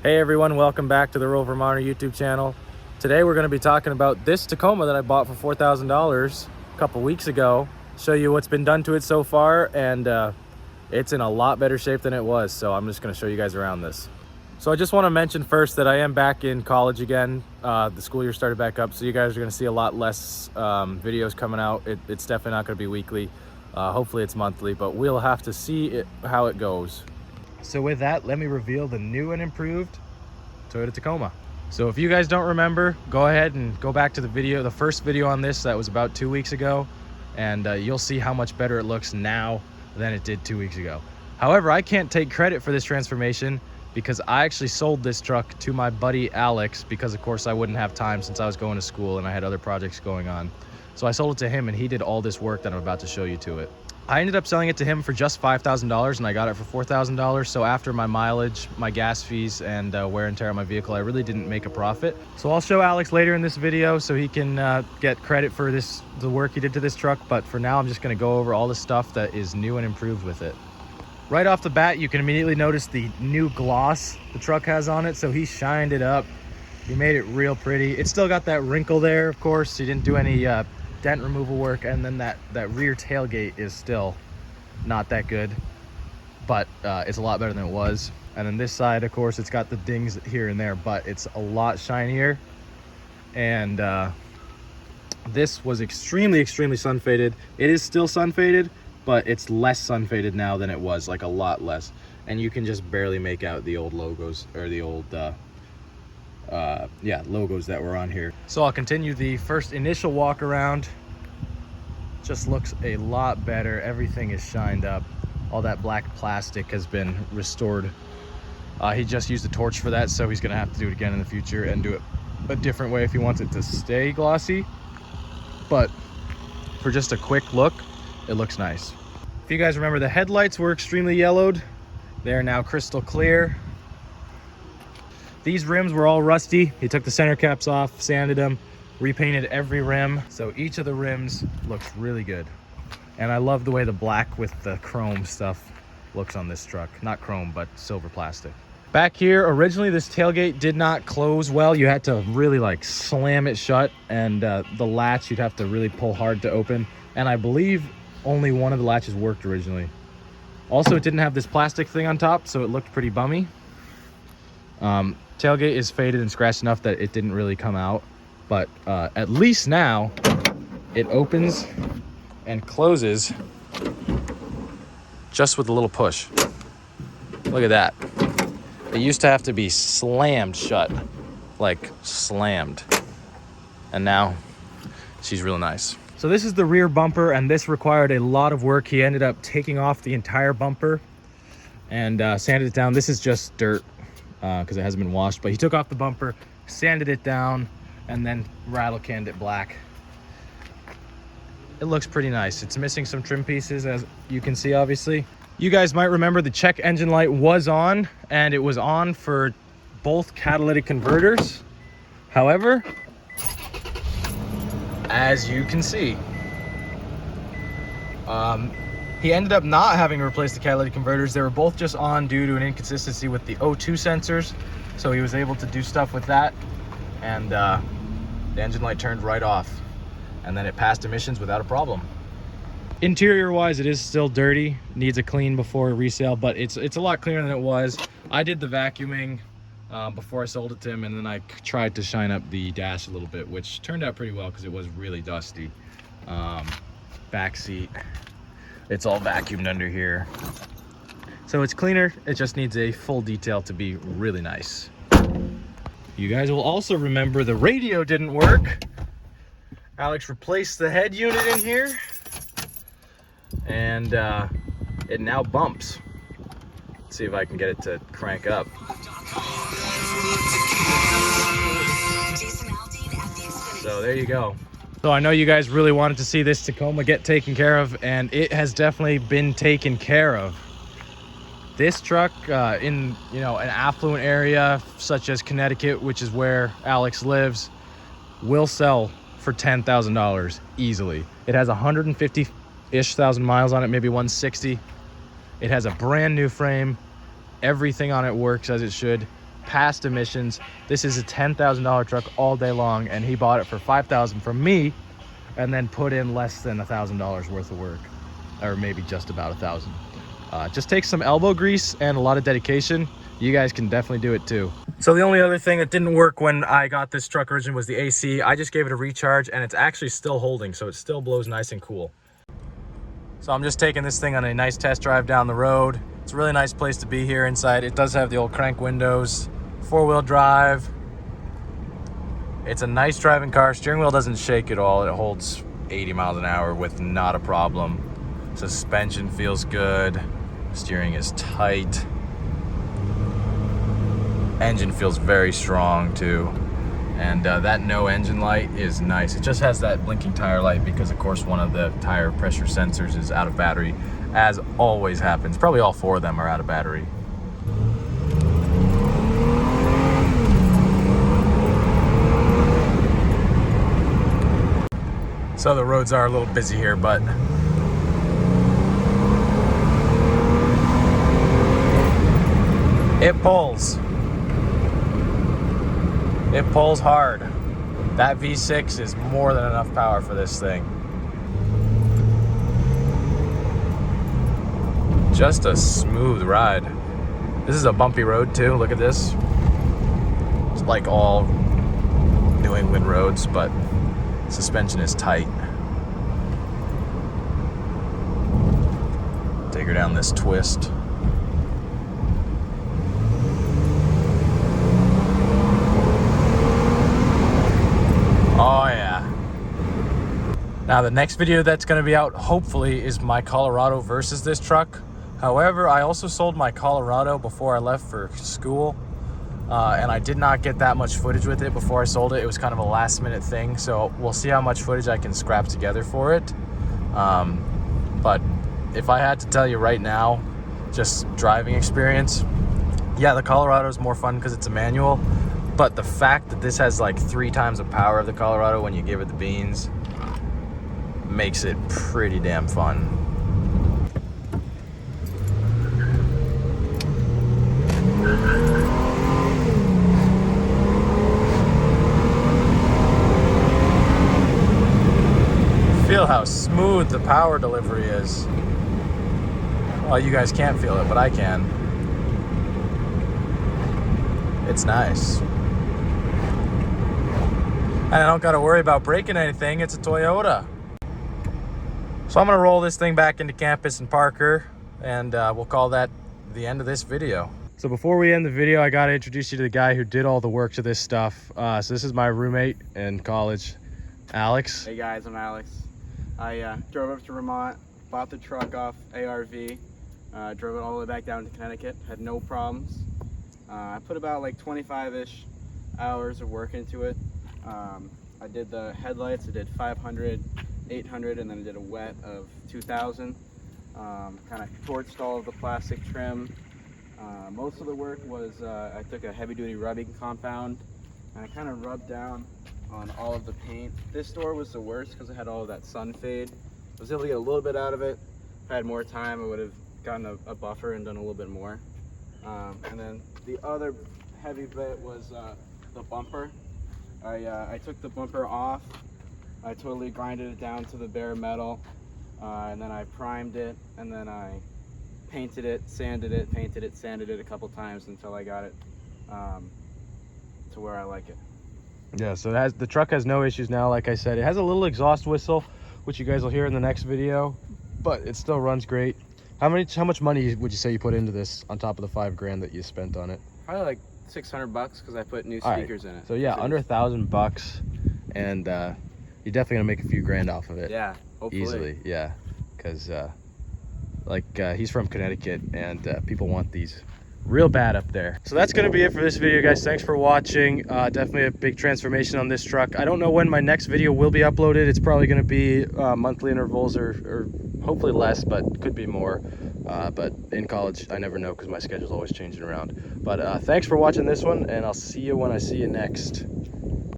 Hey everyone, welcome back to the Rural Vermonter YouTube channel. Today we're going to be talking about this Tacoma that I bought for $4,000 a couple weeks ago. Show you what's been done to it so far, and it's in a lot better shape than it was, so I'm just going to show you guys around this. So I just want to mention first that I am back in college again. The school year started back up, so you guys are going to see a lot less videos coming out. It's definitely not going to be weekly. Hopefully it's monthly, but we'll have to see how it goes. So with that, let me reveal the new and improved Toyota Tacoma. So if you guys don't remember, go ahead and go back to the first video on this that was about 2 weeks ago, and you'll see how much better it looks now than it did 2 weeks ago. However, I can't take credit for this transformation because I actually sold this truck to my buddy Alex because of course I wouldn't have time since I was going to school and I had other projects going on. So I sold it to him and he did all this work that I'm about to show you to it. I ended up selling it to him for just $5,000 and I got it for $4,000. So after my mileage, my gas fees, and wear and tear on my vehicle, I really didn't make a profit. So I'll show Alex later in this video so he can get credit for the work he did to this truck. But for now, I'm just gonna go over all the stuff that is new and improved with it. Right off the bat, you can immediately notice the new gloss the truck has on it. So he shined it up. He made it real pretty. It's still got that wrinkle there, of course. He didn't do any dent removal work, and then that rear tailgate is still not that good, but it's a lot better than it was. And then this side, of course, it's got the dings here and there, but it's a lot shinier. And this was extremely sun faded. It is still sun faded, but it's less sun faded now than it was, like a lot less. And you can just barely make out the old logos, or the old logos that were on here. So I'll continue the first initial walk around. Just looks a lot better. Everything is shined up. All that black plastic has been restored. He just used a torch for that, so he's gonna have to do it again in the future and do it a different way if he wants it to stay glossy. But for just a quick look, it looks nice. If you guys remember, the headlights were extremely yellowed. They're now crystal clear. These rims were all rusty. He took the center caps off, sanded them, repainted every rim. So each of the rims looks really good. And I love the way the black with the chrome stuff looks on this truck. Not chrome, but silver plastic. Back here, originally this tailgate did not close well. You had to really like slam it shut, and the latch you'd have to really pull hard to open. And I believe only one of the latches worked originally. Also, it didn't have this plastic thing on top, so it looked pretty bummy. Tailgate is faded and scratched enough that it didn't really come out, but at least now it opens and closes just with a little push. Look at that. It used to have to be slammed shut, like slammed, and now she's real nice. So this is the rear bumper, and this required a lot of work. He ended up taking off the entire bumper and sanded it down. This is just dirt because it hasn't been washed, but he took off the bumper, sanded it down, and then rattle canned it black. It looks pretty nice. It's missing some trim pieces, as you can see, obviously. You guys might remember the check engine light was on, and it was on for both catalytic converters. However, as you can see, he ended up not having to replace the catalytic converters. They were both just on due to an inconsistency with the O2 sensors. So he was able to do stuff with that, and the engine light turned right off, and then it passed emissions without a problem. Interior wise, it is still dirty, needs a clean before resale, but it's a lot cleaner than it was. I did the vacuuming before I sold it to him, and then I tried to shine up the dash a little bit, which turned out pretty well because it was really dusty. Back seat, it's all vacuumed under here, so it's cleaner. It just needs a full detail to be really nice. You guys will also remember the radio didn't work. Alex replaced the head unit in here, and it now bumps. Let's see if I can get it to crank up. So there you go. So I know you guys really wanted to see this Tacoma get taken care of, and it has definitely been taken care of. This truck in an affluent area such as Connecticut, which is where Alex lives, will sell for $10,000 easily. It has 150-ish thousand miles on it, maybe 160. It has a brand new frame. Everything on it works as it should. past emissions. This is a $10,000 truck all day long, and he bought it for $5,000 from me and then put in less than $1,000 worth of work, or maybe just about 1,000. Just takes some elbow grease and a lot of dedication. You guys can definitely do it too. So the only other thing that didn't work when I got this truck originally was the AC. I just gave it a recharge and it's actually still holding, so it still blows nice and cool. So I'm just taking this thing on a nice test drive down the road. It's a really nice place to be here inside. It does have the old crank windows, 4-wheel drive. It's a nice driving car. Steering wheel doesn't shake at all. It holds 80 miles an hour with not a problem. Suspension feels good. Steering is tight. Engine feels very strong too. And that no engine light is nice. It just has that blinking tire light because of course one of the tire pressure sensors is out of battery, as always happens. Probably all 4 of them are out of battery. So the roads are a little busy here, but it pulls. It pulls hard. That V6 is more than enough power for this thing. Just a smooth ride. This is a bumpy road too, look at this. It's like all New England roads, but suspension is tight. Take her down this twist. Oh yeah. Now the next video that's going to be out hopefully is my Colorado versus this truck. However, I also sold my Colorado before I left for school, and I did not get that much footage with it before I sold it. It was kind of a last minute thing, so we'll see how much footage I can scrap together for it. But if I had to tell you right now, just driving experience, yeah, the Colorado is more fun because it's a manual. But the fact that this has like 3 times the power of the Colorado when you give it the beans makes it pretty damn fun. Feel how smooth the power delivery is. Well, you guys can't feel it, but I can. It's nice. And I don't gotta worry about breaking anything. It's a Toyota. So I'm gonna roll this thing back into campus and park her, and we'll call that the end of this video. So before we end the video, I gotta introduce you to the guy who did all the work to this stuff. So this is my roommate in college, Alex. Hey guys, I'm Alex. I drove up to Vermont, bought the truck off ARV, drove it all the way back down to Connecticut, had no problems. I put about like 25-ish hours of work into it. I did the headlights, I did 500, 800, and then I did a wet of 2000. Kind of torched all of the plastic trim. Most of the work was, I took a heavy duty rubbing compound and I kind of rubbed down on all of the paint. This door was the worst because it had all of that sun fade. I was able to get a little bit out of it. If I had more time, I would have gotten a buffer and done a little bit more. And then the other heavy bit was the bumper. I took the bumper off. I totally grinded it down to the bare metal, and then I primed it, and then I painted it, sanded it, painted it, sanded it a couple times until I got it to where I like it. Yeah, so the truck has no issues now. Like I said, it has a little exhaust whistle, which you guys will hear in the next video, but it still runs great. How much money would you say you put into this on top of the $5,000 that you spent on it? Probably like $600 because I put new speakers in it. So yeah, under $1,000, and you're definitely gonna make a few grand off of it. Yeah, hopefully. Easily, yeah, because he's from Connecticut, and people want these real bad up there. So that's gonna be it for this video, guys. Thanks for watching. Definitely a big transformation on this truck. I don't know when my next video will be uploaded. It's probably gonna be monthly intervals or hopefully less, but could be more. But in college, I never know because my schedule's always changing around. But thanks for watching this one, and I'll see you when I see you next.